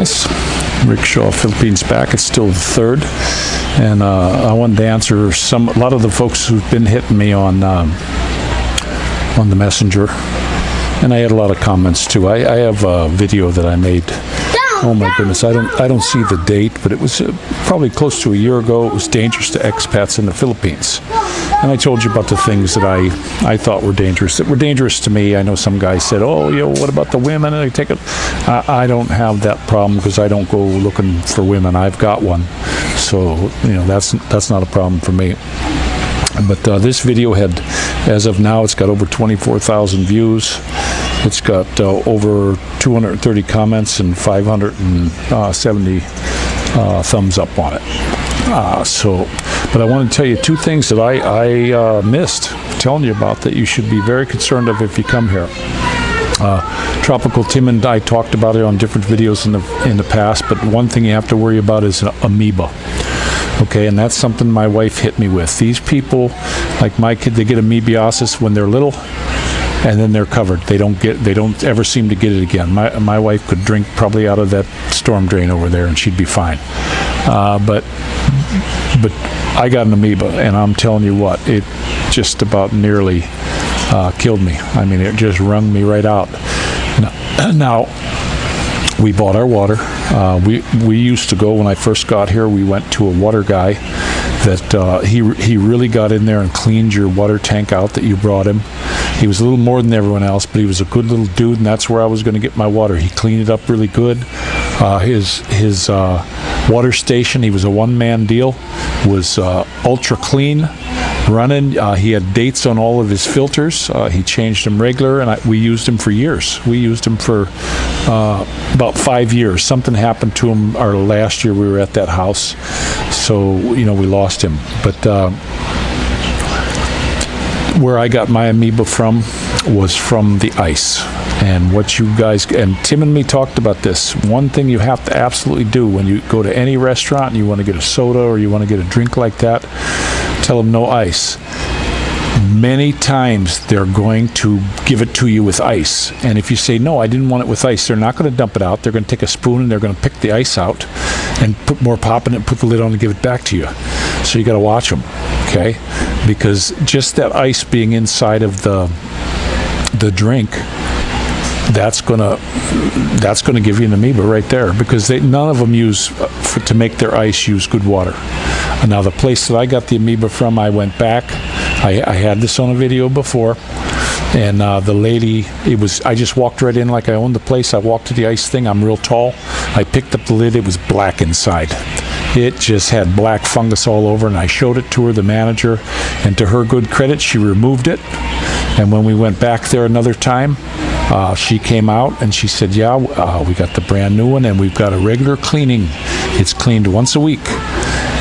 guys. Rickshaw, Philippines back. It's still the 3rd, and I wanted to answer a lot of the folks who've been hitting me on the messenger, and I had a lot of comments too. I have a video that I made. Oh my goodness, I don't see the date, but it was probably close to a year ago. It was dangerous to expats in the Philippines. And I told you about the things that I thought were dangerous, that were dangerous to me. I know some guys said, oh, what about the women? And I take it. I don't have that problem because I don't go looking for women. I've got one. So, that's not a problem for me. But this video had, as of now, it's got over 24,000 views. It's got over 230 comments and 570 thumbs up on it. But I want to tell you 2 things that I missed telling you about that you should be very concerned of if you come here. Tropical Tim and I talked about it on different videos in the past, but one thing you have to worry about is an amoeba. Okay, and that's something my wife hit me with. These people, like my kid, they get amoebiasis when they're little, and then they're covered. They don't ever seem to get it again. My wife could drink probably out of that storm drain over there, and she'd be fine. But I got an amoeba, and I'm telling you what, it just about nearly killed me. I mean, it just wrung me right out. Now we bought our water. We used to go, when I first got here, we went to a water guy that he really got in there and cleaned your water tank out that you brought him. He was a little more than everyone else, but he was a good little dude, and that's where I was going to get my water. He cleaned it up really good. His water station, he was a one-man deal, was ultra clean, running. He had dates on all of his filters. He changed them regular, and we used him for years. We used him for about 5 years. Something happened to him our last year we were at that house, so we lost him. But where I got my amoeba from was from the ice. And what you guys, and Tim and me talked about this, one thing you have to absolutely do when you go to any restaurant and you want to get a soda or you want to get a drink like that, tell them no ice. Many times they're going to give it to you with ice. And if you say, no, I didn't want it with ice, they're not going to dump it out. They're going to take a spoon and they're going to pick the ice out and put more pop in it, put the lid on and give it back to you. So you got to watch them, okay? Because just that ice being inside of the drink, that's gonna give you an amoeba right there, because none of them to make their ice use good water. And now the place that I got the amoeba from, I went back. I had this on a video before, and the lady, I just walked right in like I owned the place. I walked to the ice thing. I'm real tall. I picked up the lid. It was black inside. It just had black fungus all over, and I showed it to her, the manager, and to her good credit, she removed it. And when we went back there another time, she came out and she said, yeah, we got the brand new one, and we've got a regular cleaning. It's cleaned once a week.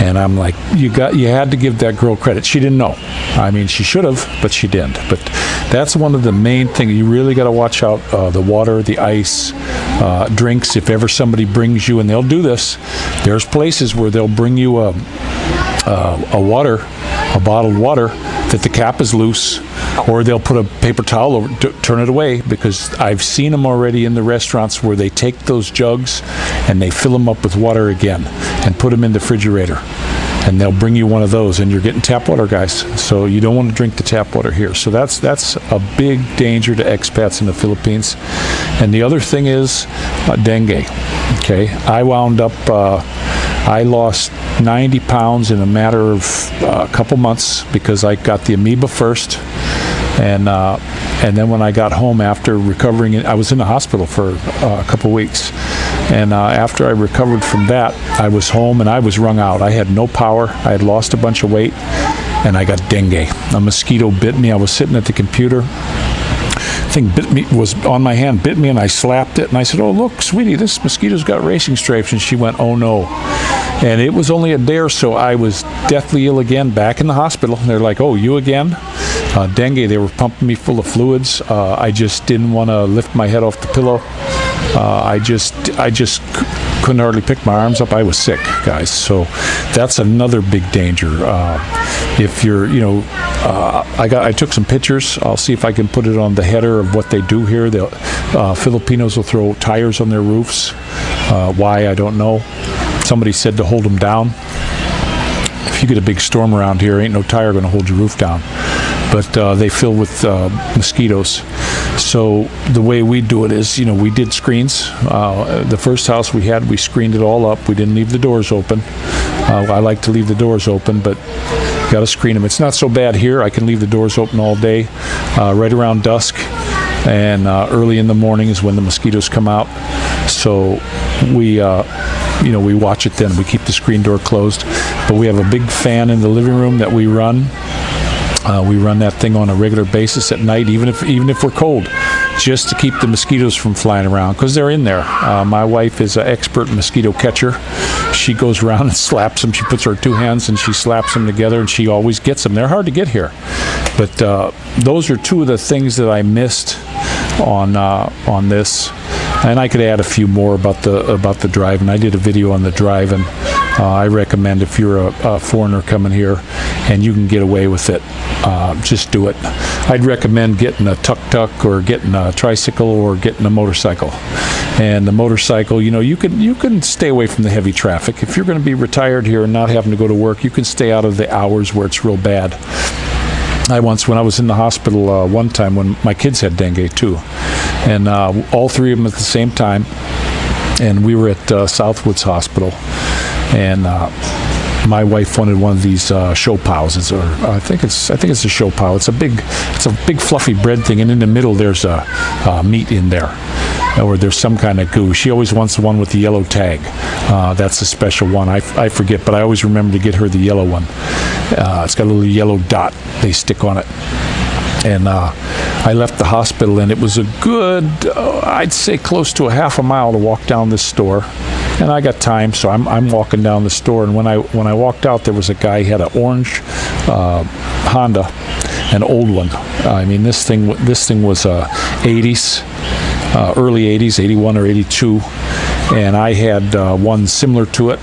And I'm like, you had to give that girl credit. She didn't know. I mean, she should have, but she didn't. But that's one of the main things. You really got to watch out the water, the ice, drinks. If ever somebody brings you, and they'll do this, there's places where they'll bring you a bottled water that the cap is loose, or they'll put a paper towel over, turn it away, because I've seen them already in the restaurants where they take those jugs and they fill them up with water again and put them in the refrigerator, and they'll bring you one of those, and you're getting tap water, guys. So you don't want to drink the tap water here. So that's a big danger to expats in the Philippines. And the other thing is dengue. Okay, I wound up I lost 90 pounds in a matter of a couple months because I got the amoeba first, and then when I got home after recovering, I was in the hospital for a couple weeks, and after I recovered from that, I was home and I was wrung out. I had no power. I had lost a bunch of weight, and I got dengue. A mosquito bit me. I was sitting at the computer. Thing bit me, was on my hand, bit me, and I slapped it, and I said, oh, look, sweetie, this mosquito's got racing stripes. And she went, oh no. And it was only a day or so, I was deathly ill again, back in the hospital. And they're like, oh, you again? Dengue. They were pumping me full of fluids. I just didn't want to lift my head off the pillow. I just couldn't hardly pick my arms up. I was sick, guys. So that's another big danger. If you're, I took some pictures. I'll see if I can put it on the header of what they do here. The Filipinos will throw tires on their roofs. Why, I don't know. Somebody said to hold them down. If you get a big storm around here, ain't no tire going to hold your roof down. But they fill with mosquitoes. So the way we do it is, we did screens. The first house we had, we screened it all up. We didn't leave the doors open. I like to leave the doors open, but got to screen them. It's not so bad here. I can leave the doors open all day, right around dusk, and early in the morning is when the mosquitoes come out. So we watch it then. We keep the screen door closed, but we have a big fan in the living room that we run. We run that thing on a regular basis at night, even if we're cold, just to keep the mosquitoes from flying around, because they're in there. My wife is an expert mosquito catcher. She goes around and slaps them. She puts her 2 hands and she slaps them together, and she always gets them. They're hard to get here, but those are 2 of the things that I missed on this. And I could add a few more about the drive, and I did a video on the drive, and I recommend if you're a foreigner coming here and you can get away with it, just do it. I'd recommend getting a tuk-tuk or getting a tricycle or getting a motorcycle. And the motorcycle, you can stay away from the heavy traffic. If you're going to be retired here and not having to go to work, you can stay out of the hours where it's real bad. When I was in the hospital one time when my kids had dengue too, and all 3 of them at the same time, and we were at Southwoods Hospital, and my wife wanted one of these show piles, or I think it's a show pile. It's a big fluffy bread thing, and in the middle there's a meat in there, or there's some kind of goo. She always wants the one with the yellow tag. That's a special one. I forget, but I always remember to get her the yellow one. It's got a little yellow dot they stick on it. And I left the hospital, and it was a good, I'd say close to a half a mile to walk down this store. And I got time, so I'm walking down the store. And when I walked out, there was a guy. He had an orange Honda, an old one. I mean, this thing was 80s, early 80s, 81 or 82. And I had one similar to it.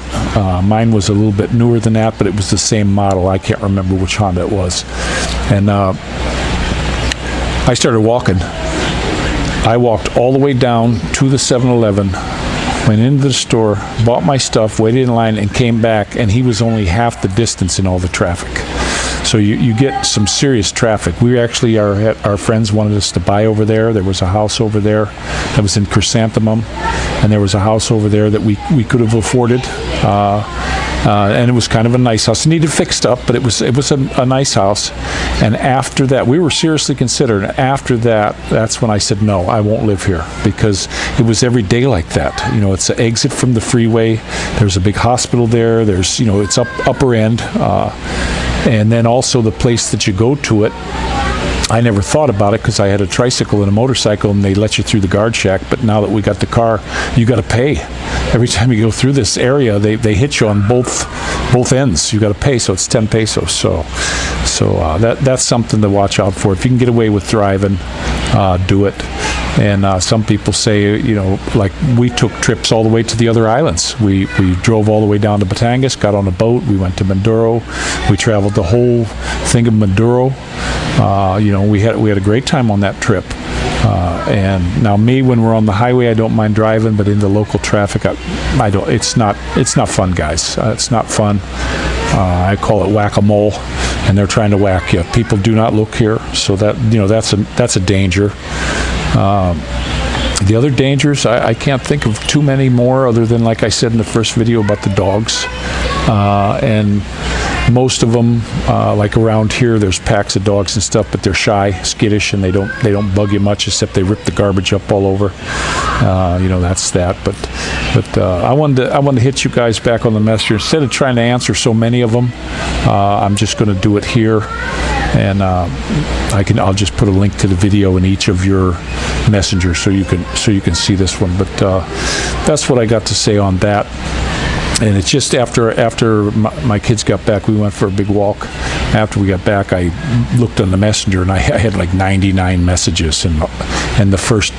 Mine was a little bit newer than that, but it was the same model. I can't remember which Honda it was. And I started walking. I walked all the way down to the 7-Eleven, went into the store, bought my stuff, waited in line, and came back, and he was only half the distance in all the traffic. So you get some serious traffic. We actually, our friends wanted us to buy over there. There was a house over there that was in Chrysanthemum, and there was a house over there that we could have afforded. And it was kind of a nice house. It needed fixed up, but it was a nice house. And after that, we were seriously considered. After that, that's when I said, no, I won't live here, because it was every day like that. It's an exit from the freeway. There's a big hospital there. There's, it's upper end. And then also the place that you go to it, I never thought about it because I had a tricycle and a motorcycle, and they let you through the guard shack. But now that we got the car, you got to pay. Every time you go through this area, they hit you on both ends. You got to pay, so it's 10 pesos. So that's something to watch out for. If you can get away with driving, do it. And some people say, like we took trips all the way to the other islands. We drove all the way down to Batangas, got on a boat, we went to Mindoro. We traveled the whole thing of Mindoro. We had a great time on that trip. And now me, when we're on the highway, I don't mind driving, but in the local traffic, I don't. It's not fun, guys. It's not fun. I call it whack-a-mole, and they're trying to whack you. People do not look here, so that's a danger. The other dangers, I can't think of too many more, other than, like I said in the first video, about the dogs. And most of them, like around here, there's packs of dogs and stuff, but they're shy, skittish, and they don't bug you much, except they rip the garbage up all over. That's that. But I wanted to hit you guys back on the messenger. Instead of trying to answer so many of them, I'm just going to do it here. And I'll just put a link to the video in each of your messengers so you can see this one. But that's what I got to say on that. And it's just after my kids got back, we went for a big walk. After we got back, I looked on the messenger, and I had like 99 messages, and the first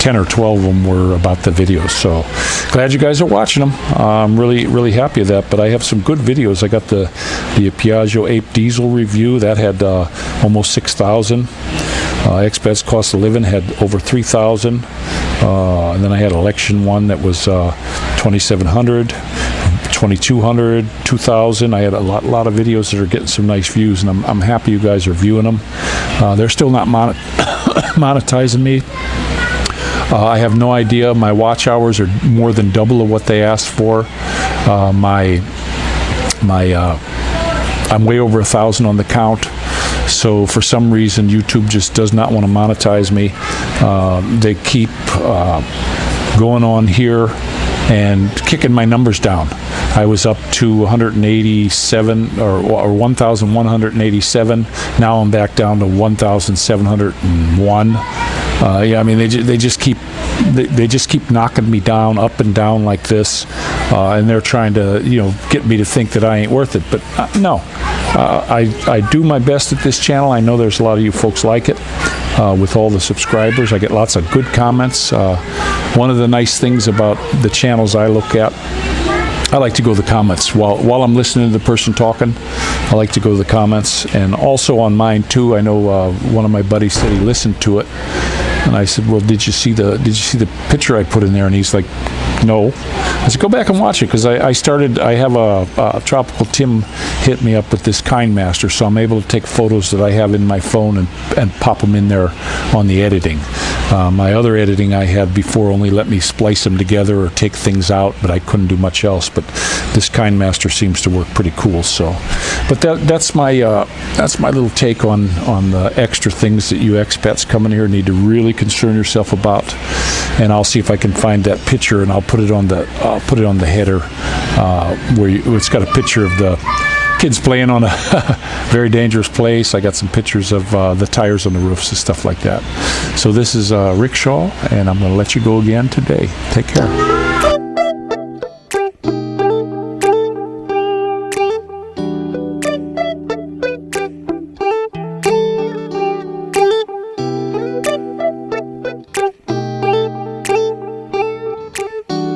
10 or 12 of them were about the videos. So glad you guys are watching them. I'm really happy of that. But I have some good videos. I got the Piaggio Ape diesel review that had almost 6,000. Expats cost of living had over 3,000. And then I had election one that was 2,700, 2,200, 2,000. I had a lot of videos that are getting some nice views, and I'm happy you guys are viewing them. They're still not monetizing me. I have no idea. My watch hours are more than double of what they asked for. I'm way over 1,000 on the count. So for some reason, YouTube just does not want to monetize me. They keep going on here and kicking my numbers down. I was up to 187 or 1,187. Now I'm back down to 1,701. Yeah, I mean they just keep knocking me down, up and down like this, and they're trying to get me to think that I ain't worth it. But no. I do my best at this channel. I know there's a lot of you folks like it. With all the subscribers, I get lots of good comments. One of the nice things about the channels I look at, I like to go to the comments while I'm listening to the person talking. I like to go to the comments, and also on mine too. I know one of my buddies said he listened to it, and I said, "Well, did you see the picture I put in there?" And he's like, "No." I said, "Go back and watch it," because I have a Tropical Tim hit me up with this KindMaster, so I'm able to take photos that I have in my phone and pop them in there on the editing. My other editing I had before only let me splice them together or take things out, but I couldn't do much else. But this KindMaster seems to work pretty cool. So, but that's my little take on the extra things that you expats coming here need to really concern yourself about. And I'll see if I can find that picture, and I'll put it on the header where it's got a picture of the kids playing on a very dangerous place. I got some pictures of the tires on the roofs and stuff like that. So this is Rick Shaw, and I'm going to let you go again today. Take care.